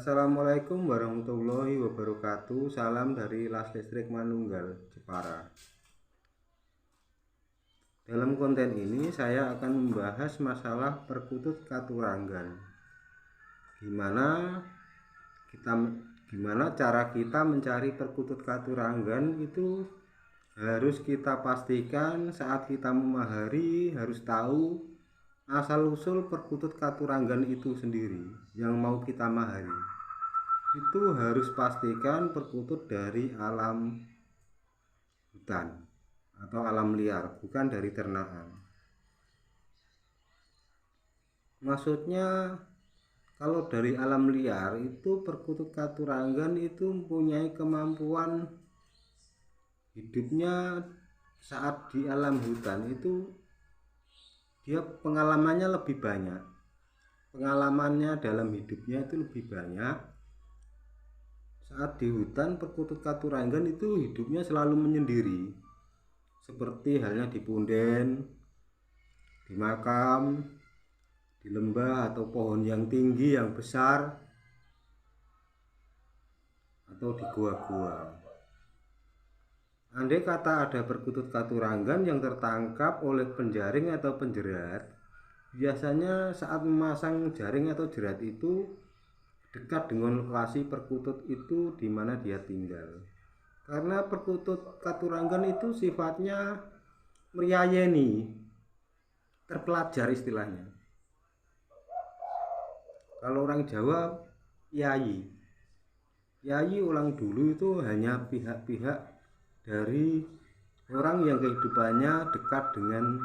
Assalamualaikum warahmatullahi wabarakatuh. Salam dari Las Listrik Manunggal, Jepara. Dalam konten ini saya akan membahas masalah perkutut Katuranggan. Gimana cara kita mencari perkutut Katuranggan itu harus kita pastikan saat kita memahari, harus tahu asal-usul perkutut Katuranggan itu sendiri yang mau kita mahari. Itu harus pastikan perkutut dari alam hutan atau alam liar, bukan dari ternakan. Maksudnya kalau dari alam liar itu perkutut Katuranggan itu mempunyai kemampuan hidupnya saat di alam hutan itu dia pengalamannya lebih banyak. Pengalamannya dalam hidupnya itu lebih banyak. Saat di hutan perkutut Katuranggan itu hidupnya selalu menyendiri. Seperti halnya di punden, di makam, di lembah atau pohon yang tinggi yang besar, atau di gua-gua. Andai kata ada perkutut Katuranggan yang tertangkap oleh penjaring atau penjerat, biasanya saat memasang jaring atau jerat itu dekat dengan lokasi perkutut itu di mana dia tinggal. Karena perkutut Katuranggan itu sifatnya meriayeni, terpelajar istilahnya. Kalau orang Jawa, yayi. Yayi orang dulu itu hanya pihak-pihak dari orang yang kehidupannya dekat dengan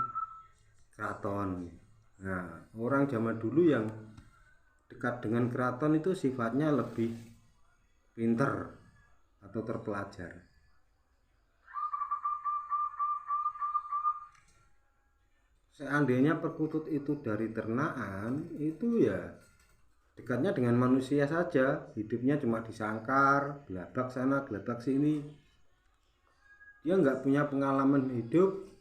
keraton. Nah, orang zaman dulu yang dekat dengan keraton itu sifatnya lebih pinter atau terpelajar. Seandainya perkutut itu dari ternakan, itu ya dekatnya dengan manusia saja, hidupnya cuma di sangkar, gelabak sana, gelabak sini. Dia nggak punya pengalaman hidup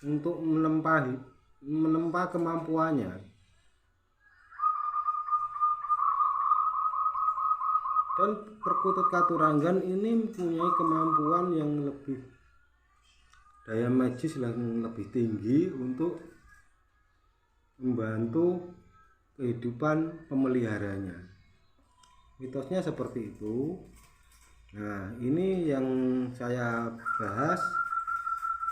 untuk menempa kemampuannya. Dan perkutut Katuranggan ini mempunyai kemampuan yang lebih daya magis yang lebih tinggi untuk membantu kehidupan pemeliharanya. Mitosnya seperti itu. Nah, ini yang saya bahas.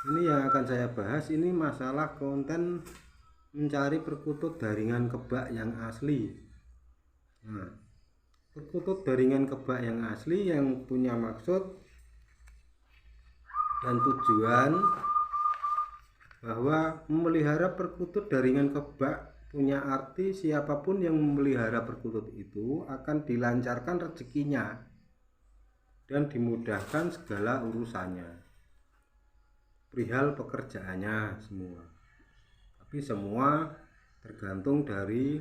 Ini yang akan saya bahas, ini masalah konten mencari perkutut daringan kebak yang asli. Nah, perkutut daringan kebak yang asli yang punya maksud dan tujuan bahwa memelihara perkutut daringan kebak punya arti siapapun yang memelihara perkutut itu akan dilancarkan rezekinya dan dimudahkan segala urusannya, perihal pekerjaannya semua. Tapi semua tergantung dari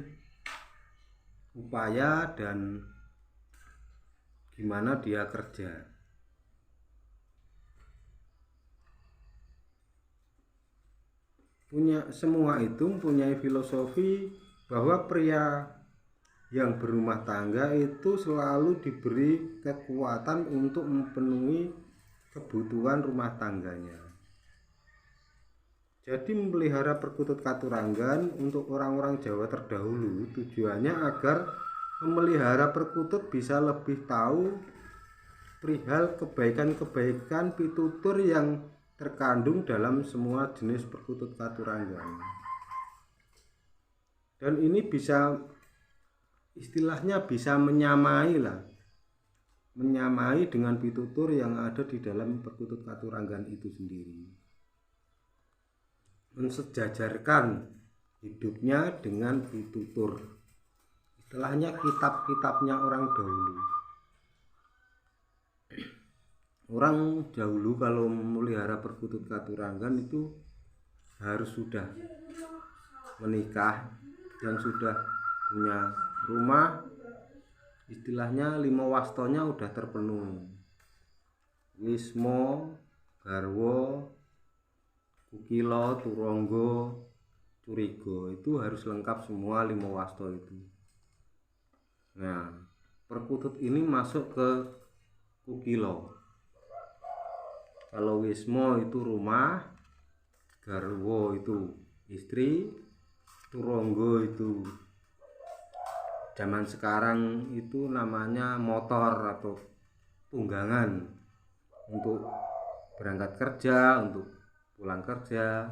upaya dan gimana dia kerja. Semua itu mempunyai filosofi bahwa pria yang berumah tangga itu selalu diberi kekuatan untuk memenuhi kebutuhan rumah tangganya. Jadi memelihara perkutut Katuranggan untuk orang-orang Jawa terdahulu tujuannya agar memelihara perkutut bisa lebih tahu perihal kebaikan-kebaikan pitutur yang terkandung dalam semua jenis perkutut Katuranggan. Dan ini bisa istilahnya bisa menyamai dengan pitutur yang ada di dalam perkutut Katuranggan itu sendiri, mensejajarkan hidupnya dengan pitutur, istilahnya kitab-kitabnya orang dahulu. Orang dahulu kalau memelihara perkutut Katuranggan itu harus sudah menikah dan sudah punya rumah, istilahnya 5 wastonya udah terpenuhi. Wismo, garwo, kukilo, turonggo, curigo, itu harus lengkap semua 5 wasto itu. Nah, perkutut ini masuk ke kukilo. Kalau wismo itu rumah, garwo itu istri, turonggo itu zaman sekarang itu namanya motor atau tunggangan untuk berangkat kerja, untuk pulang kerja.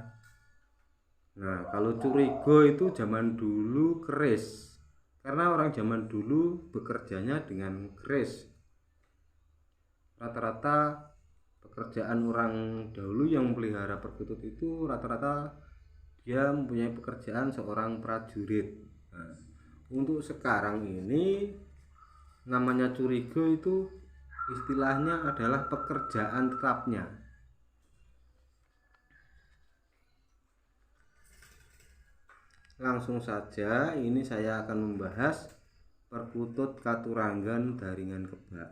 Nah, kalau curigo itu zaman dulu keris, karena orang zaman dulu bekerjanya dengan keris. Rata-rata pekerjaan orang dahulu yang melihara perkutut itu rata-rata dia mempunyai pekerjaan seorang prajurit. Nah, untuk sekarang ini namanya curigo itu istilahnya adalah pekerjaan tetapnya. Langsung saja ini saya akan membahas perkutut katuranggan daringan kebak.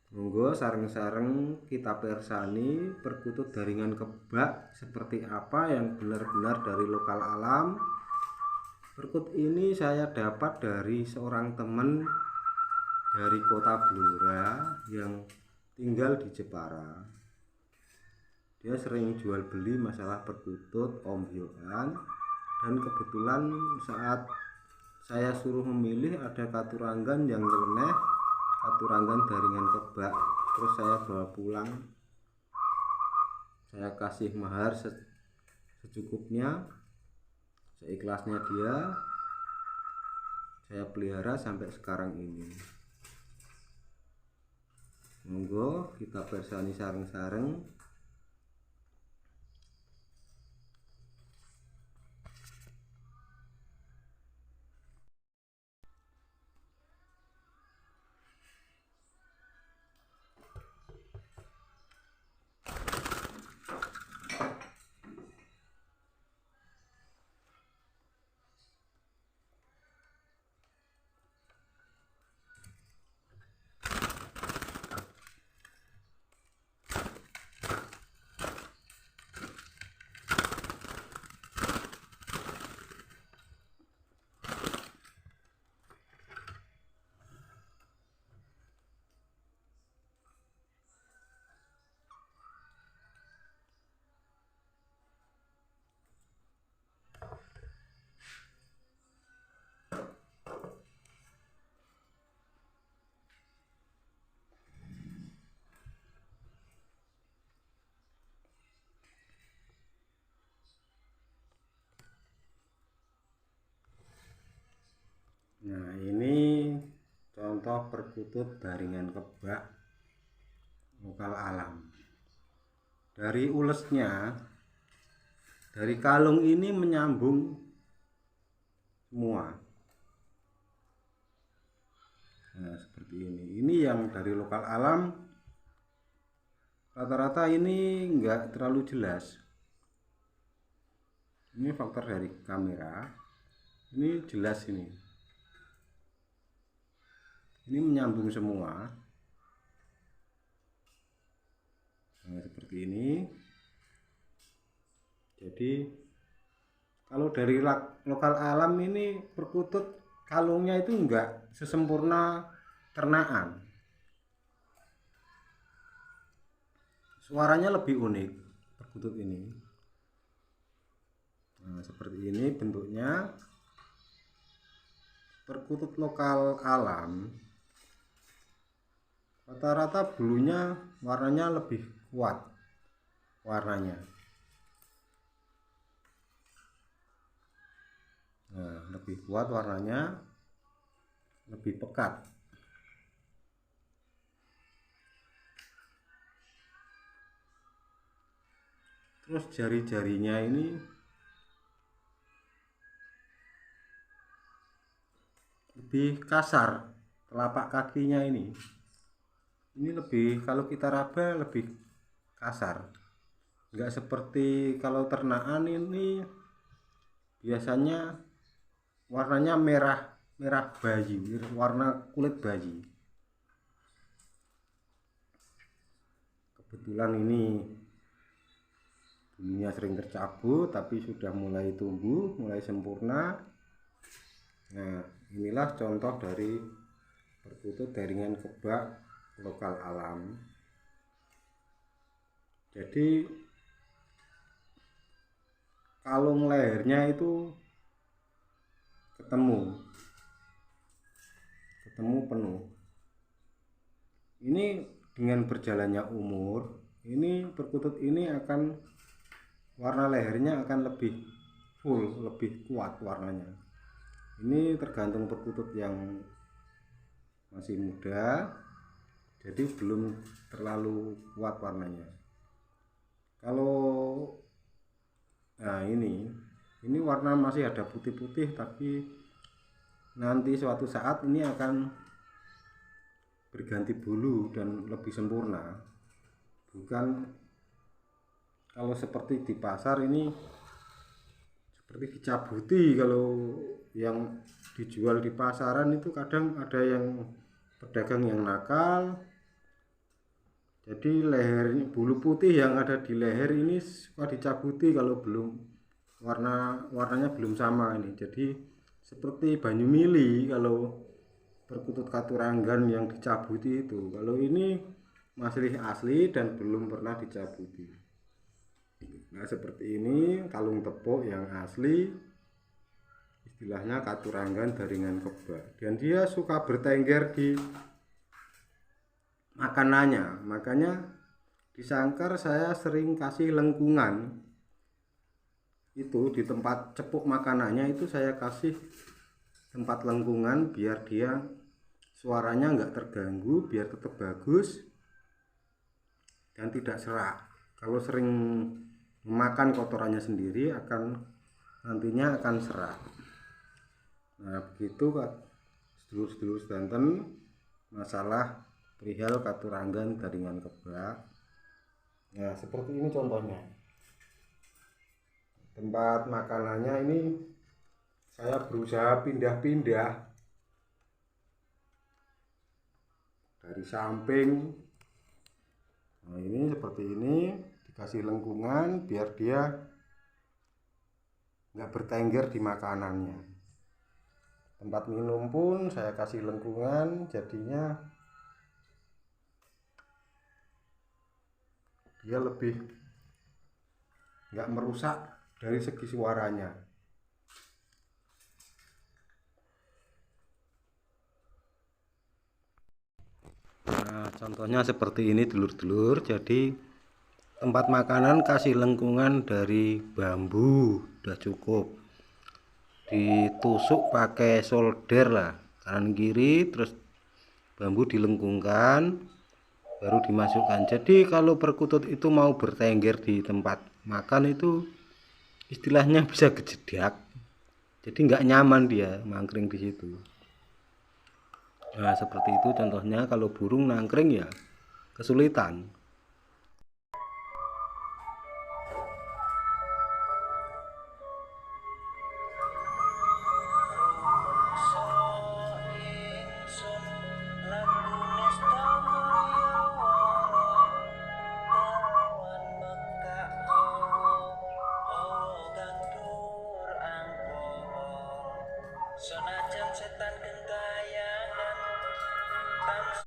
Monggo sareng-sareng kita persani perkutut daringan kebak seperti apa yang benar-benar dari lokal alam. Perkutut ini saya dapat dari seorang teman dari kota Blora yang tinggal di Jepara. Dia sering jual beli masalah perkutut Om Yohan, dan kebetulan saat saya suruh memilih ada katuranggan yang nyeleneh, katuranggan daringan kebak, terus saya bawa pulang, saya kasih mahar secukupnya, seikhlasnya dia, saya pelihara sampai sekarang ini. Monggo kita persani sareng-sareng. Nah, ini contoh perkutut daringan kebak lokal alam. Dari ulesnya, dari kalung ini menyambung semua. Nah, seperti ini. Ini yang dari lokal alam. Rata-rata ini enggak terlalu jelas. Ini faktor dari kamera. Ini jelas ini. Ini menyambung semua. Nah, seperti ini. Jadi kalau dari lokal alam ini perkutut kalungnya itu enggak sesempurna ternaan. Suaranya lebih unik perkutut ini. Nah, seperti ini bentuknya. Perkutut lokal alam rata-rata bulunya warnanya lebih kuat warnanya. Nah, lebih kuat warnanya, lebih pekat. Terus jari-jarinya ini lebih kasar, telapak kakinya ini lebih, kalau kita raba lebih kasar, nggak seperti kalau ternaan ini biasanya warnanya merah bayi, warna kulit bayi. Kebetulan ini bulunya sering tercabut tapi sudah mulai tumbuh, mulai sempurna. Nah, inilah contoh dari perkutut jaringan kebak lokal alam. Jadi kalung lehernya itu ketemu penuh. Ini dengan berjalannya umur, ini perkutut ini akan warna lehernya akan lebih full, lebih kuat warnanya. Ini tergantung perkutut yang masih muda, jadi belum terlalu kuat warnanya. Kalau nah ini warna masih ada putih-putih, tapi nanti suatu saat ini akan berganti bulu dan lebih sempurna. Bukan kalau seperti di pasar ini seperti dicabuti. Kalau yang dijual di pasaran itu kadang ada yang pedagang yang nakal, jadi leher bulu putih yang ada di leher ini suka dicabuti kalau belum warnanya belum sama ini. Jadi seperti banyumili kalau perkutut katuranggan yang dicabuti itu. Kalau ini masih asli dan belum pernah dicabuti. Nah, seperti ini kalung tepuk yang asli, istilahnya katuranggan jaringan kebak, dan dia suka bertengger di makanannya. Makanya di sangkar saya sering kasih lengkungan. Itu di tempat cepuk makanannya itu saya kasih tempat lengkungan biar dia suaranya nggak terganggu, biar tetap bagus dan tidak serak. Kalau sering memakan kotorannya sendiri nantinya akan serak. Nah, begitu sedulur-sedulur sedanten masalah perihal katuranggan jaringan kebak. Nah, seperti ini contohnya. Tempat makanannya ini saya berusaha pindah-pindah dari samping. Nah, ini seperti ini, dikasih lengkungan biar dia nggak bertengger di makanannya. Tempat minum pun saya kasih lengkungan, jadinya dia lebih nggak merusak dari segi suaranya. Nah, contohnya seperti ini dulur-dulur. Jadi tempat makanan kasih lengkungan dari bambu udah cukup, ditusuk pakai solder lah kanan kiri, terus bambu dilengkungkan baru dimasukkan. Jadi kalau perkutut itu mau bertengger di tempat makan itu istilahnya bisa kejedak, jadi nggak nyaman dia mangkring di situ. Nah, seperti itu contohnya. Kalau burung nangkring ya kesulitan. Senajan setan